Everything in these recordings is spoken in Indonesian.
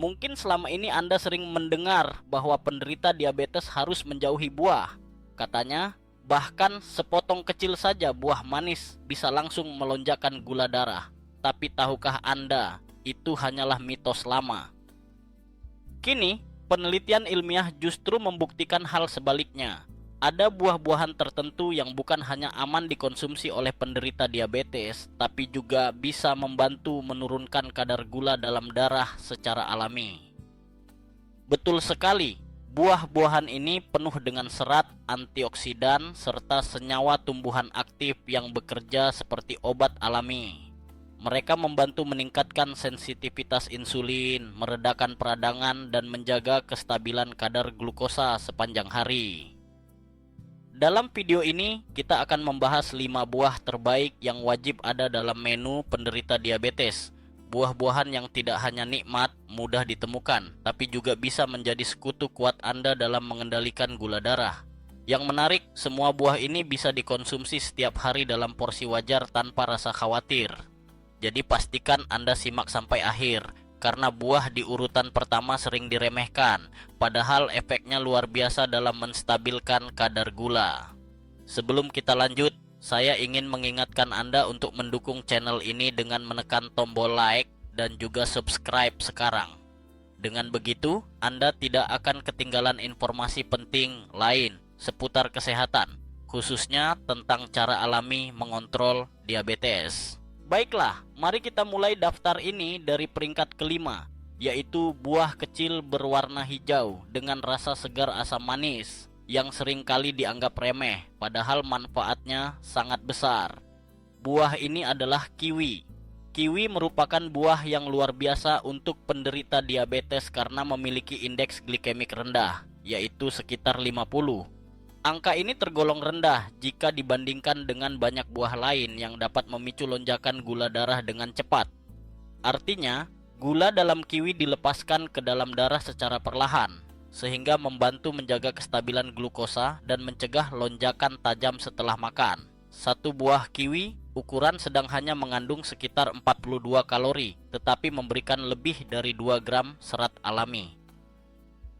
Mungkin selama ini Anda sering mendengar bahwa penderita diabetes harus menjauhi buah. Katanya, bahkan sepotong kecil saja buah manis bisa langsung melonjakkan gula darah. Tapi tahukah Anda, itu hanyalah mitos lama. Kini, penelitian ilmiah justru membuktikan hal sebaliknya. Ada buah-buahan tertentu yang bukan hanya aman dikonsumsi oleh penderita diabetes, tapi juga bisa membantu menurunkan kadar gula dalam darah secara alami. Betul sekali, buah-buahan ini penuh dengan serat, antioksidan, serta senyawa tumbuhan aktif yang bekerja seperti obat alami. Mereka membantu meningkatkan sensitivitas insulin, meredakan peradangan, dan menjaga kestabilan kadar glukosa sepanjang hari. Dalam video ini, kita akan membahas 5 buah terbaik yang wajib ada dalam menu penderita diabetes. Buah-buahan yang tidak hanya nikmat, mudah ditemukan, tapi juga bisa menjadi sekutu kuat Anda dalam mengendalikan gula darah. Yang menarik, semua buah ini bisa dikonsumsi setiap hari dalam porsi wajar tanpa rasa khawatir. Jadi pastikan Anda simak sampai akhir, karena buah di urutan pertama sering diremehkan, padahal efeknya luar biasa dalam menstabilkan kadar gula. Sebelum kita lanjut, saya ingin mengingatkan Anda untuk mendukung channel ini dengan menekan tombol like dan juga subscribe sekarang. Dengan begitu, Anda tidak akan ketinggalan informasi penting lain seputar kesehatan, khususnya tentang cara alami mengontrol diabetes. Baiklah, mari kita mulai daftar ini dari peringkat kelima, yaitu buah kecil berwarna hijau dengan rasa segar asam manis yang seringkali dianggap remeh, padahal manfaatnya sangat besar. Buah ini adalah kiwi. Kiwi merupakan buah yang luar biasa untuk penderita diabetes karena memiliki indeks glikemik rendah, yaitu sekitar 50. Angka ini tergolong rendah jika dibandingkan dengan banyak buah lain yang dapat memicu lonjakan gula darah dengan cepat. Artinya, gula dalam kiwi dilepaskan ke dalam darah secara perlahan, sehingga membantu menjaga kestabilan glukosa dan mencegah lonjakan tajam setelah makan. Satu buah kiwi ukuran sedang hanya mengandung sekitar 42 kalori, tetapi memberikan lebih dari 2 gram serat alami.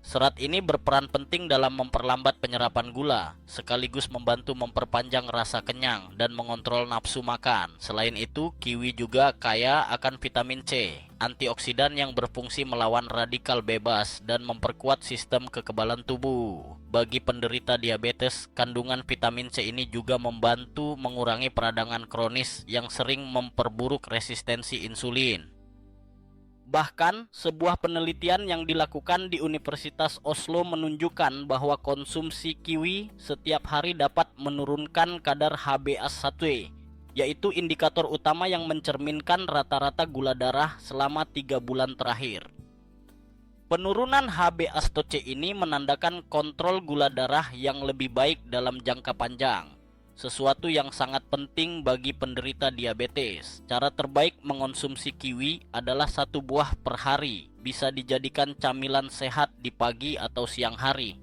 Serat ini berperan penting dalam memperlambat penyerapan gula, sekaligus membantu memperpanjang rasa kenyang dan mengontrol nafsu makan. Selain itu, kiwi juga kaya akan vitamin C, antioksidan yang berfungsi melawan radikal bebas dan memperkuat sistem kekebalan tubuh. Bagi penderita diabetes, kandungan vitamin C ini juga membantu mengurangi peradangan kronis yang sering memperburuk resistensi insulin. Bahkan, sebuah penelitian yang dilakukan di Universitas Oslo menunjukkan bahwa konsumsi kiwi setiap hari dapat menurunkan kadar HbA1c, yaitu indikator utama yang mencerminkan rata-rata gula darah selama 3 bulan terakhir. Penurunan HbA1c ini menandakan kontrol gula darah yang lebih baik dalam jangka panjang, sesuatu yang sangat penting bagi penderita diabetes. Cara terbaik mengonsumsi kiwi adalah 1 buah per hari. Bisa dijadikan camilan sehat di pagi atau siang hari.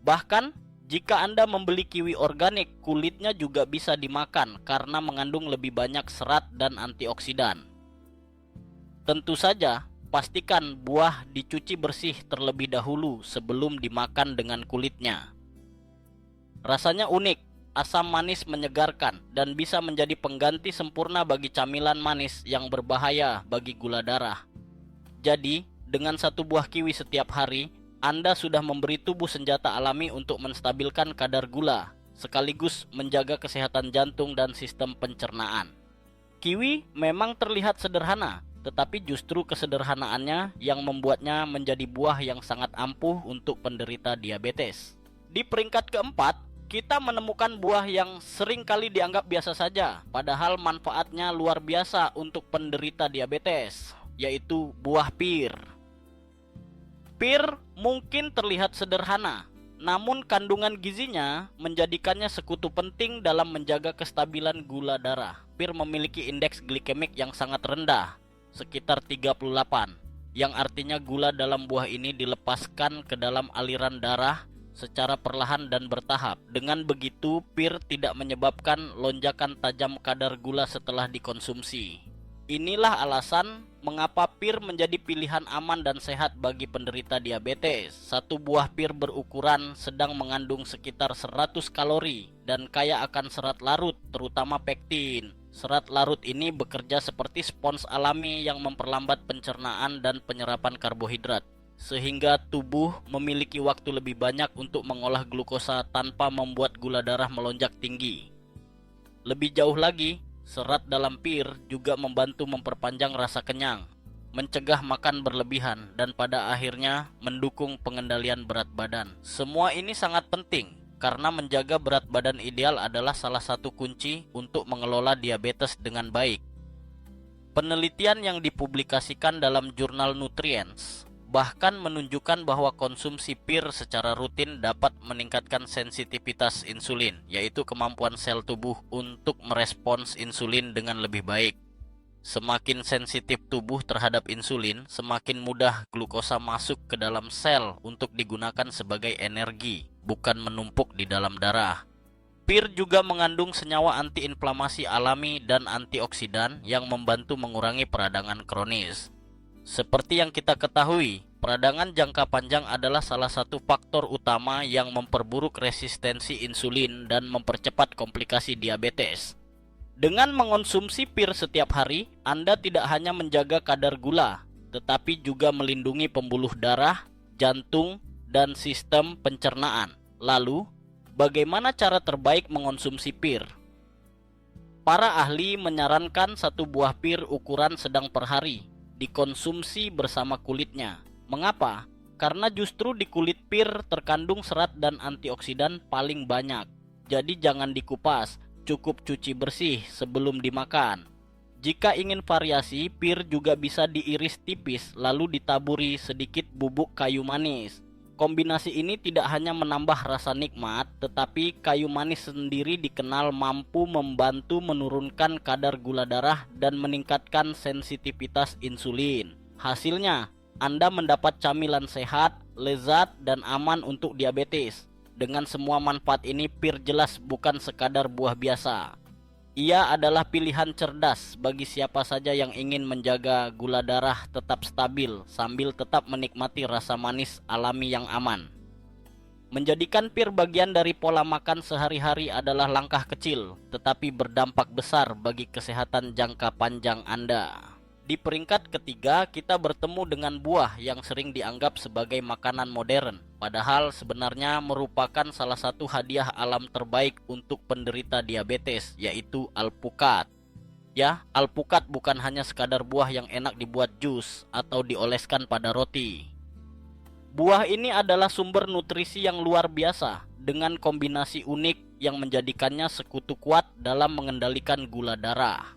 Bahkan, jika Anda membeli kiwi organik, kulitnya juga bisa dimakan karena mengandung lebih banyak serat dan antioksidan. Tentu saja, pastikan buah dicuci bersih terlebih dahulu sebelum dimakan dengan kulitnya. Rasanya unik, asam manis menyegarkan, dan bisa menjadi pengganti sempurna bagi camilan manis yang berbahaya bagi gula darah. Jadi, dengan 1 buah kiwi setiap hari, Anda sudah memberi tubuh senjata alami untuk menstabilkan kadar gula, sekaligus menjaga kesehatan jantung dan sistem pencernaan. Kiwi memang terlihat sederhana, tetapi justru kesederhanaannya yang membuatnya menjadi buah yang sangat ampuh untuk penderita diabetes. Di peringkat keempat, kita menemukan buah yang sering kali dianggap biasa saja, padahal manfaatnya luar biasa untuk penderita diabetes, yaitu buah pir. Pir mungkin terlihat sederhana, namun kandungan gizinya menjadikannya sekutu penting dalam menjaga kestabilan gula darah. Pir memiliki indeks glikemik yang sangat rendah, sekitar 38, yang artinya gula dalam buah ini dilepaskan ke dalam aliran darah secara perlahan dan bertahap. Dengan begitu, pir tidak menyebabkan lonjakan tajam kadar gula setelah dikonsumsi. Inilah alasan mengapa pir menjadi pilihan aman dan sehat bagi penderita diabetes. Satu buah pir berukuran sedang mengandung sekitar 100 kalori dan kaya akan serat larut, terutama pektin. Serat larut ini bekerja seperti spons alami yang memperlambat pencernaan dan penyerapan karbohidrat, sehingga tubuh memiliki waktu lebih banyak untuk mengolah glukosa tanpa membuat gula darah melonjak tinggi. Lebih jauh lagi, serat dalam pir juga membantu memperpanjang rasa kenyang, mencegah makan berlebihan, dan pada akhirnya mendukung pengendalian berat badan. Semua ini sangat penting karena menjaga berat badan ideal adalah salah satu kunci untuk mengelola diabetes dengan baik. Penelitian yang dipublikasikan dalam jurnal Nutrients bahkan menunjukkan bahwa konsumsi pir secara rutin dapat meningkatkan sensitivitas insulin, yaitu kemampuan sel tubuh untuk merespons insulin dengan lebih baik. Semakin sensitif tubuh terhadap insulin, semakin mudah glukosa masuk ke dalam sel untuk digunakan sebagai energi, bukan menumpuk di dalam darah. Pir juga mengandung senyawa antiinflamasi alami dan antioksidan yang membantu mengurangi peradangan kronis. Seperti yang kita ketahui, peradangan jangka panjang adalah salah satu faktor utama yang memperburuk resistensi insulin dan mempercepat komplikasi diabetes. Dengan mengonsumsi pir setiap hari, Anda tidak hanya menjaga kadar gula, tetapi juga melindungi pembuluh darah, jantung, dan sistem pencernaan. Lalu, bagaimana cara terbaik mengonsumsi pir? Para ahli menyarankan satu buah pir ukuran sedang per hari dikonsumsi bersama kulitnya. Mengapa? Karena justru di kulit pir terkandung serat dan antioksidan paling banyak. Jadi jangan dikupas, cukup cuci bersih sebelum dimakan. Jika ingin variasi, pir juga bisa diiris tipis lalu ditaburi sedikit bubuk kayu manis. Kombinasi ini tidak hanya menambah rasa nikmat, tetapi kayu manis sendiri dikenal mampu membantu menurunkan kadar gula darah dan meningkatkan sensitivitas insulin. Hasilnya, Anda mendapat camilan sehat, lezat, dan aman untuk diabetes. Dengan semua manfaat ini, pir jelas bukan sekadar buah biasa. Ia adalah pilihan cerdas bagi siapa saja yang ingin menjaga gula darah tetap stabil sambil tetap menikmati rasa manis alami yang aman. Menjadikan pir bagian dari pola makan sehari-hari adalah langkah kecil, tetapi berdampak besar bagi kesehatan jangka panjang Anda. Di peringkat ketiga, kita bertemu dengan buah yang sering dianggap sebagai makanan modern, padahal sebenarnya merupakan salah satu hadiah alam terbaik untuk penderita diabetes, yaitu alpukat. Ya, alpukat bukan hanya sekadar buah yang enak dibuat jus atau dioleskan pada roti. Buah ini adalah sumber nutrisi yang luar biasa, dengan kombinasi unik yang menjadikannya sekutu kuat dalam mengendalikan gula darah.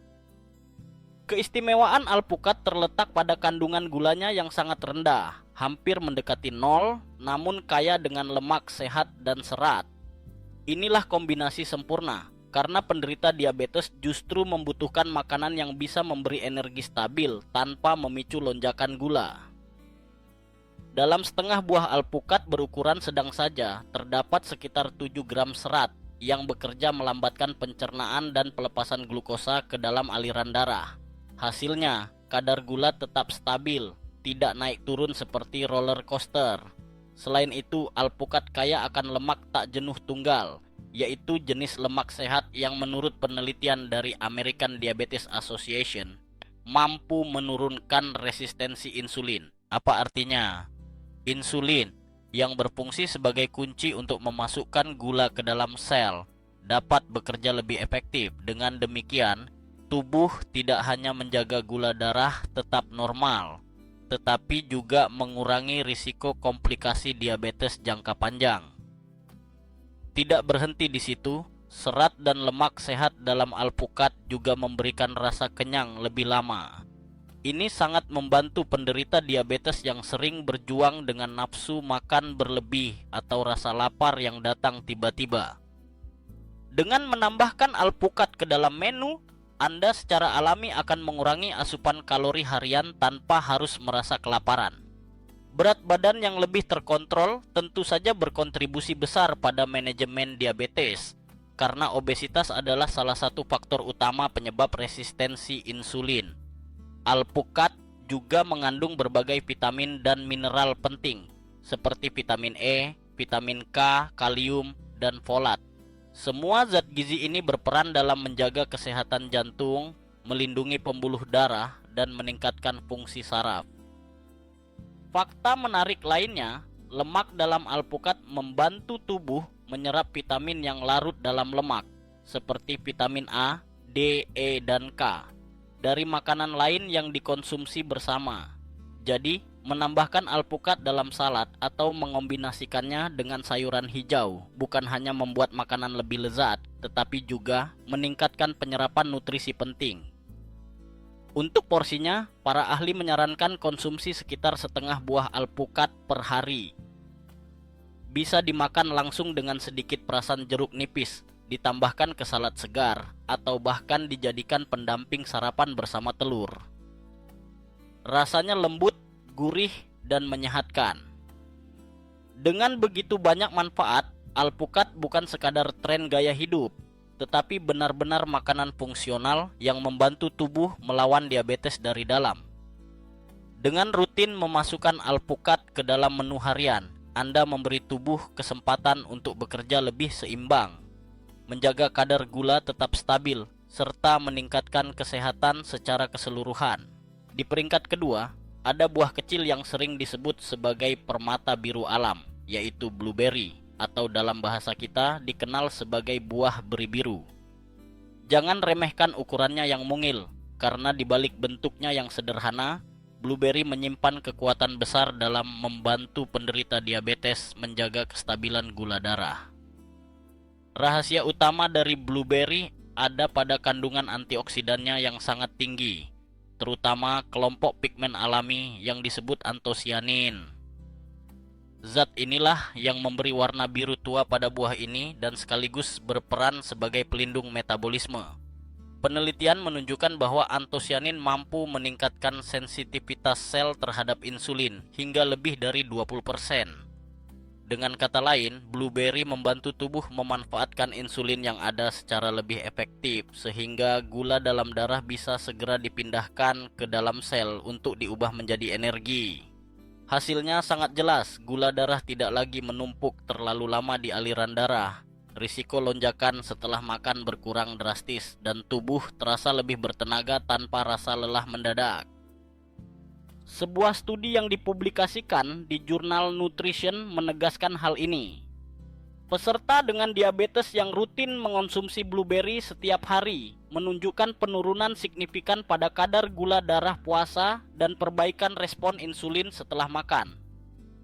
Keistimewaan alpukat terletak pada kandungan gulanya yang sangat rendah, hampir mendekati nol, namun kaya dengan lemak sehat dan serat. Inilah kombinasi sempurna, karena penderita diabetes justru membutuhkan makanan yang bisa memberi energi stabil tanpa memicu lonjakan gula. Dalam setengah buah alpukat berukuran sedang saja, terdapat sekitar 7 gram serat yang bekerja melambatkan pencernaan dan pelepasan glukosa ke dalam aliran darah. Hasilnya, kadar gula tetap stabil, tidak naik turun seperti roller coaster. Selain itu, alpukat kaya akan lemak tak jenuh tunggal, yaitu jenis lemak sehat yang menurut penelitian dari American Diabetes Association mampu menurunkan resistensi insulin. Apa artinya? Insulin yang berfungsi sebagai kunci untuk memasukkan gula ke dalam sel dapat bekerja lebih efektif. Dengan demikian, tubuh tidak hanya menjaga gula darah tetap normal, tetapi juga mengurangi risiko komplikasi diabetes jangka panjang. Tidak berhenti di situ, serat dan lemak sehat dalam alpukat juga memberikan rasa kenyang lebih lama. Ini sangat membantu penderita diabetes yang sering berjuang dengan nafsu makan berlebih atau rasa lapar yang datang tiba-tiba. Dengan menambahkan alpukat ke dalam menu, Anda secara alami akan mengurangi asupan kalori harian tanpa harus merasa kelaparan. Berat badan yang lebih terkontrol tentu saja berkontribusi besar pada manajemen diabetes, karena obesitas adalah salah satu faktor utama penyebab resistensi insulin. Alpukat juga mengandung berbagai vitamin dan mineral penting seperti vitamin E, vitamin K, kalium, dan folat. Semua zat gizi ini berperan dalam menjaga kesehatan jantung, melindungi pembuluh darah, dan meningkatkan fungsi saraf. Fakta menarik lainnya, lemak dalam alpukat membantu tubuh menyerap vitamin yang larut dalam lemak, seperti vitamin A, D, E, dan K, dari makanan lain yang dikonsumsi bersama. Jadi, menambahkan alpukat dalam salad atau mengombinasikannya dengan sayuran hijau bukan hanya membuat makanan lebih lezat, tetapi juga meningkatkan penyerapan nutrisi penting. Untuk porsinya, para ahli menyarankan konsumsi sekitar setengah buah alpukat per hari. Bisa dimakan langsung dengan sedikit perasan jeruk nipis, ditambahkan ke salad segar, atau bahkan dijadikan pendamping sarapan bersama telur. Rasanya lembut, gurih, dan menyehatkan. Dengan begitu banyak manfaat, alpukat bukan sekadar tren gaya hidup, tetapi benar-benar makanan fungsional yang membantu tubuh melawan diabetes dari dalam. Dengan rutin memasukkan alpukat ke dalam menu harian, Anda memberi tubuh kesempatan untuk bekerja lebih seimbang, menjaga kadar gula tetap stabil, serta meningkatkan kesehatan secara keseluruhan. Di peringkat kedua, ada buah kecil yang sering disebut sebagai permata biru alam, yaitu blueberry, atau dalam bahasa kita dikenal sebagai buah beri biru. Jangan remehkan ukurannya yang mungil, karena di balik bentuknya yang sederhana, blueberry menyimpan kekuatan besar dalam membantu penderita diabetes menjaga kestabilan gula darah. Rahasia utama dari blueberry ada pada kandungan antioksidannya yang sangat tinggi, terutama kelompok pigmen alami yang disebut antosianin. Zat inilah yang memberi warna biru tua pada buah ini dan sekaligus berperan sebagai pelindung metabolisme. Penelitian menunjukkan bahwa antosianin mampu meningkatkan sensitivitas sel terhadap insulin hingga lebih dari 20%. Dengan kata lain, blueberry membantu tubuh memanfaatkan insulin yang ada secara lebih efektif, sehingga gula dalam darah bisa segera dipindahkan ke dalam sel untuk diubah menjadi energi. Hasilnya sangat jelas, gula darah tidak lagi menumpuk terlalu lama di aliran darah. Risiko lonjakan setelah makan berkurang drastis, dan tubuh terasa lebih bertenaga tanpa rasa lelah mendadak. Sebuah studi yang dipublikasikan di jurnal Nutrition menegaskan hal ini. Peserta dengan diabetes yang rutin mengonsumsi blueberry setiap hari menunjukkan penurunan signifikan pada kadar gula darah puasa dan perbaikan respon insulin setelah makan.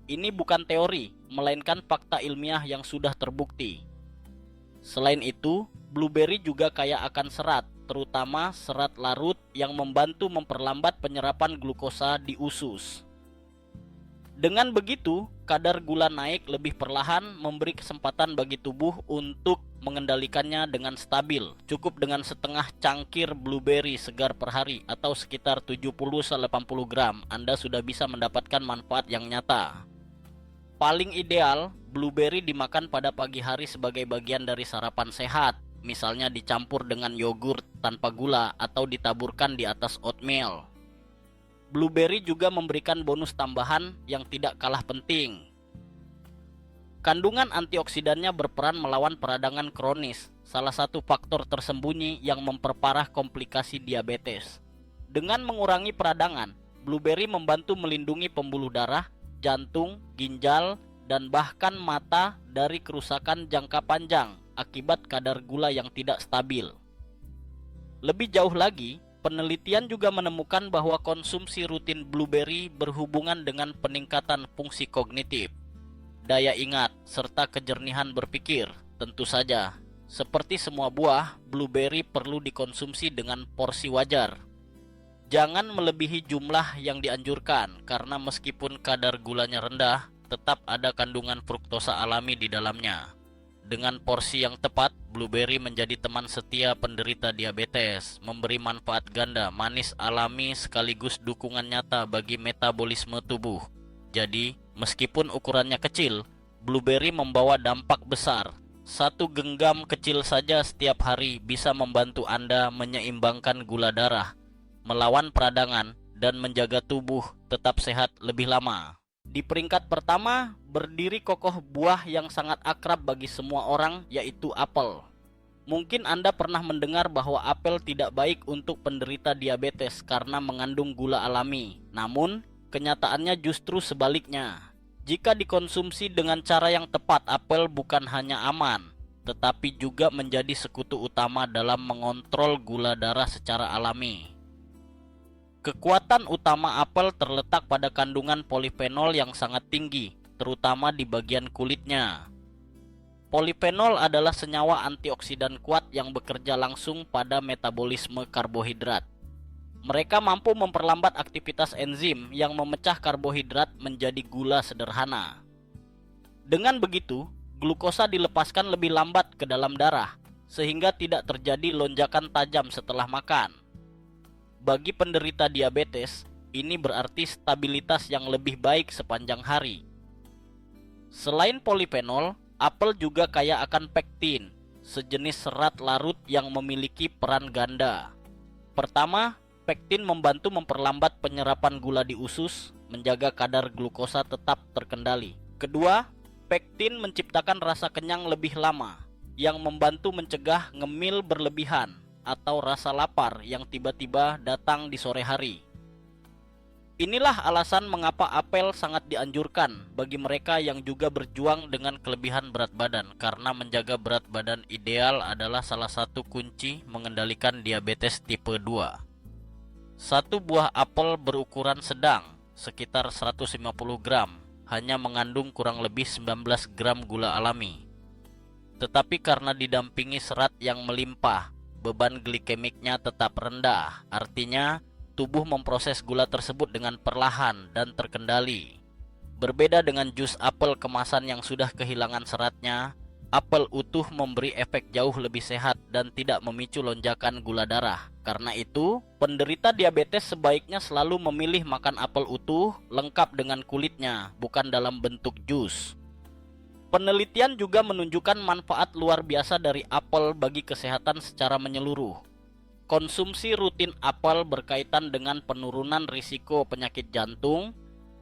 Ini bukan teori, melainkan fakta ilmiah yang sudah terbukti. Selain itu, blueberry juga kaya akan serat, terutama serat larut yang membantu memperlambat penyerapan glukosa di usus. Dengan begitu, kadar gula naik lebih perlahan, memberi kesempatan bagi tubuh untuk mengendalikannya dengan stabil. Cukup dengan setengah cangkir blueberry segar per hari atau sekitar 70-80 gram, Anda sudah bisa mendapatkan manfaat yang nyata. Paling ideal, blueberry dimakan pada pagi hari sebagai bagian dari sarapan sehat. Misalnya dicampur dengan yogurt tanpa gula atau ditaburkan di atas oatmeal. Blueberry juga memberikan bonus tambahan yang tidak kalah penting. Kandungan antioksidannya berperan melawan peradangan kronis, salah satu faktor tersembunyi yang memperparah komplikasi diabetes. Dengan mengurangi peradangan, blueberry membantu melindungi pembuluh darah, jantung, ginjal, dan bahkan mata dari kerusakan jangka panjang akibat kadar gula yang tidak stabil. Lebih jauh lagi, penelitian juga menemukan bahwa konsumsi rutin blueberry berhubungan dengan peningkatan fungsi kognitif, daya ingat, serta kejernihan berpikir. Tentu saja, seperti semua buah, blueberry perlu dikonsumsi dengan porsi wajar. Jangan melebihi jumlah yang dianjurkan, karena meskipun kadar gulanya rendah, tetap ada kandungan fruktosa alami di dalamnya. Dengan porsi yang tepat, blueberry menjadi teman setia penderita diabetes, memberi manfaat ganda, manis alami sekaligus dukungan nyata bagi metabolisme tubuh. Jadi, meskipun ukurannya kecil, blueberry membawa dampak besar. Satu genggam kecil saja setiap hari bisa membantu Anda menyeimbangkan gula darah, melawan peradangan, dan menjaga tubuh tetap sehat lebih lama. Di peringkat pertama, berdiri kokoh buah yang sangat akrab bagi semua orang, yaitu apel. Mungkin Anda pernah mendengar bahwa apel tidak baik untuk penderita diabetes karena mengandung gula alami. Namun, kenyataannya justru sebaliknya. Jika dikonsumsi dengan cara yang tepat, apel bukan hanya aman, tetapi juga menjadi sekutu utama dalam mengontrol gula darah secara alami. Kekuatan utama apel terletak pada kandungan polifenol yang sangat tinggi, terutama di bagian kulitnya. Polifenol adalah senyawa antioksidan kuat yang bekerja langsung pada metabolisme karbohidrat. Mereka mampu memperlambat aktivitas enzim yang memecah karbohidrat menjadi gula sederhana. Dengan begitu, glukosa dilepaskan lebih lambat ke dalam darah, sehingga tidak terjadi lonjakan tajam setelah makan. Bagi penderita diabetes, ini berarti stabilitas yang lebih baik sepanjang hari. Selain polifenol, apel juga kaya akan pektin, sejenis serat larut yang memiliki peran ganda. Pertama, pektin membantu memperlambat penyerapan gula di usus, menjaga kadar glukosa tetap terkendali. Kedua, pektin menciptakan rasa kenyang lebih lama, yang membantu mencegah ngemil berlebihan atau rasa lapar yang tiba-tiba datang di sore hari. Inilah alasan mengapa apel sangat dianjurkan bagi mereka yang juga berjuang dengan kelebihan berat badan, karena menjaga berat badan ideal adalah salah satu kunci mengendalikan diabetes tipe 2. Satu buah apel berukuran sedang, sekitar 150 gram, hanya mengandung kurang lebih 19 gram gula alami. Tetapi karena didampingi serat yang melimpah, beban glikemiknya tetap rendah, artinya tubuh memproses gula tersebut dengan perlahan dan terkendali. Berbeda dengan jus apel kemasan yang sudah kehilangan seratnya, apel utuh memberi efek jauh lebih sehat dan tidak memicu lonjakan gula darah. Karena itu, penderita diabetes sebaiknya selalu memilih makan apel utuh lengkap dengan kulitnya, bukan dalam bentuk jus. Penelitian juga menunjukkan manfaat luar biasa dari apel bagi kesehatan secara menyeluruh. Konsumsi rutin apel berkaitan dengan penurunan risiko penyakit jantung,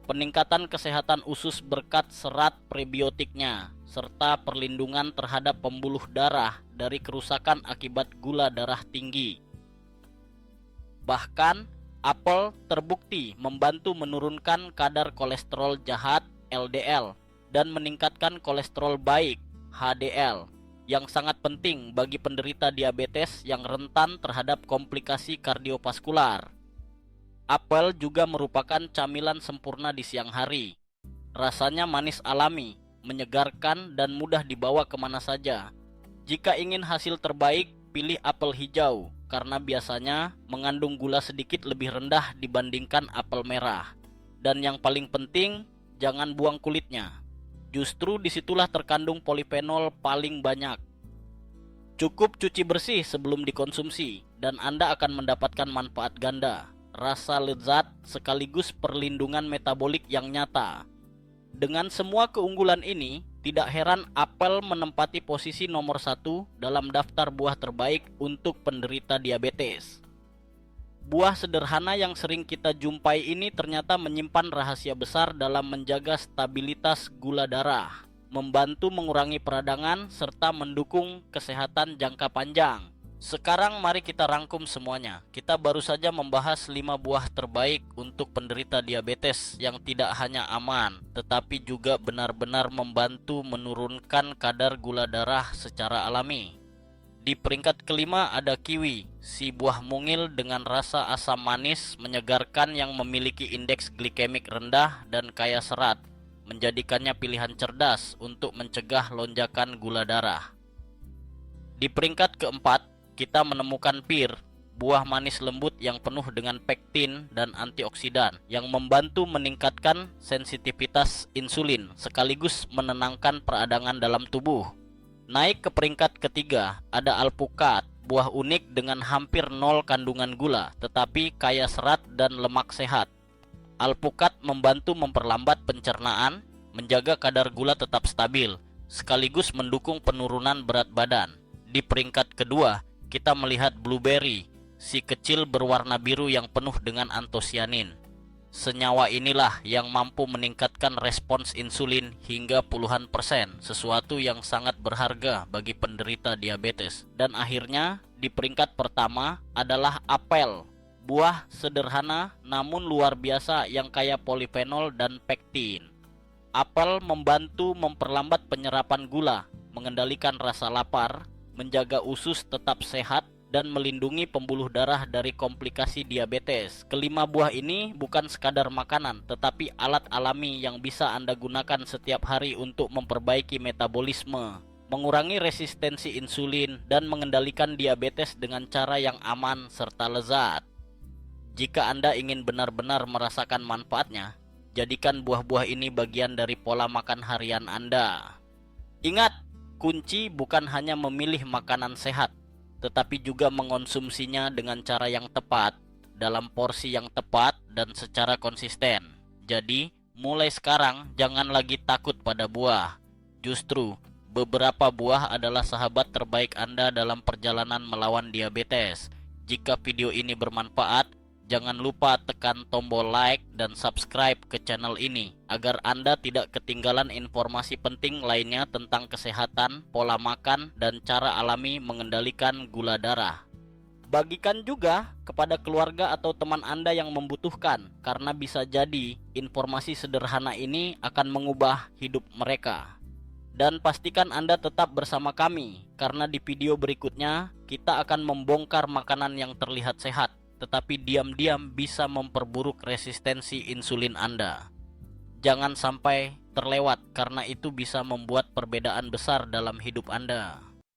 peningkatan kesehatan usus berkat serat prebiotiknya, serta perlindungan terhadap pembuluh darah dari kerusakan akibat gula darah tinggi. Bahkan, apel terbukti membantu menurunkan kadar kolesterol jahat (LDL) dan meningkatkan kolesterol baik (HDL), yang sangat penting bagi penderita diabetes yang rentan terhadap komplikasi kardiovaskular. Apel juga merupakan camilan sempurna di siang hari. Rasanya manis alami, menyegarkan, dan mudah dibawa kemana saja. Jika ingin hasil terbaik, pilih apel hijau, karena biasanya mengandung gula sedikit lebih rendah dibandingkan apel merah. Dan yang paling penting, jangan buang kulitnya. Justru disitulah terkandung polifenol paling banyak. Cukup cuci bersih sebelum dikonsumsi, dan Anda akan mendapatkan manfaat ganda, rasa lezat sekaligus perlindungan metabolik yang nyata. Dengan semua keunggulan ini, tidak heran apel menempati posisi nomor 1 dalam daftar buah terbaik untuk penderita diabetes. Buah sederhana yang sering kita jumpai ini ternyata menyimpan rahasia besar dalam menjaga stabilitas gula darah, membantu mengurangi peradangan, serta mendukung kesehatan jangka panjang. Sekarang mari kita rangkum semuanya. Kita baru saja membahas 5 buah terbaik untuk penderita diabetes yang tidak hanya aman, tetapi juga benar-benar membantu menurunkan kadar gula darah secara alami. Di peringkat kelima ada kiwi, si buah mungil dengan rasa asam manis menyegarkan yang memiliki indeks glikemik rendah dan kaya serat, menjadikannya pilihan cerdas untuk mencegah lonjakan gula darah. Di peringkat keempat, kita menemukan pir, buah manis lembut yang penuh dengan pektin dan antioksidan yang membantu meningkatkan sensitivitas insulin sekaligus menenangkan peradangan dalam tubuh. Naik ke peringkat ketiga, ada alpukat, buah unik dengan hampir 0 kandungan gula, tetapi kaya serat dan lemak sehat. Alpukat membantu memperlambat pencernaan, menjaga kadar gula tetap stabil, sekaligus mendukung penurunan berat badan. Di peringkat kedua, kita melihat blueberry, Si kecil berwarna biru yang penuh dengan antosianin. Senyawa inilah yang mampu meningkatkan respons insulin hingga puluhan persen, sesuatu yang sangat berharga bagi penderita diabetes. Dan akhirnya di peringkat pertama adalah apel, buah sederhana namun luar biasa yang kaya polifenol dan pektin. Apel membantu memperlambat penyerapan gula, mengendalikan rasa lapar, menjaga usus tetap sehat, dan melindungi pembuluh darah dari komplikasi diabetes. Kelima buah ini bukan sekadar makanan, tetapi alat alami yang bisa Anda gunakan setiap hari untuk memperbaiki metabolisme, mengurangi resistensi insulin, dan mengendalikan diabetes dengan cara yang aman serta lezat. Jika Anda ingin benar-benar merasakan manfaatnya, jadikan buah-buah ini bagian dari pola makan harian Anda. Ingat, kunci bukan hanya memilih makanan sehat, tetapi juga mengonsumsinya dengan cara yang tepat, dalam porsi yang tepat, dan secara konsisten. Jadi, mulai sekarang jangan lagi takut pada buah. Justru, beberapa buah adalah sahabat terbaik Anda dalam perjalanan melawan diabetes. Jika video ini bermanfaat, jangan lupa tekan tombol like dan subscribe ke channel ini agar Anda tidak ketinggalan informasi penting lainnya tentang kesehatan, pola makan, dan cara alami mengendalikan gula darah. Bagikan juga kepada keluarga atau teman Anda yang membutuhkan, karena bisa jadi informasi sederhana ini akan mengubah hidup mereka. Dan pastikan Anda tetap bersama kami, karena di video berikutnya kita akan membongkar makanan yang terlihat sehat tetapi diam-diam bisa memperburuk resistensi insulin Anda. Jangan sampai terlewat karena itu bisa membuat perbedaan besar dalam hidup Anda.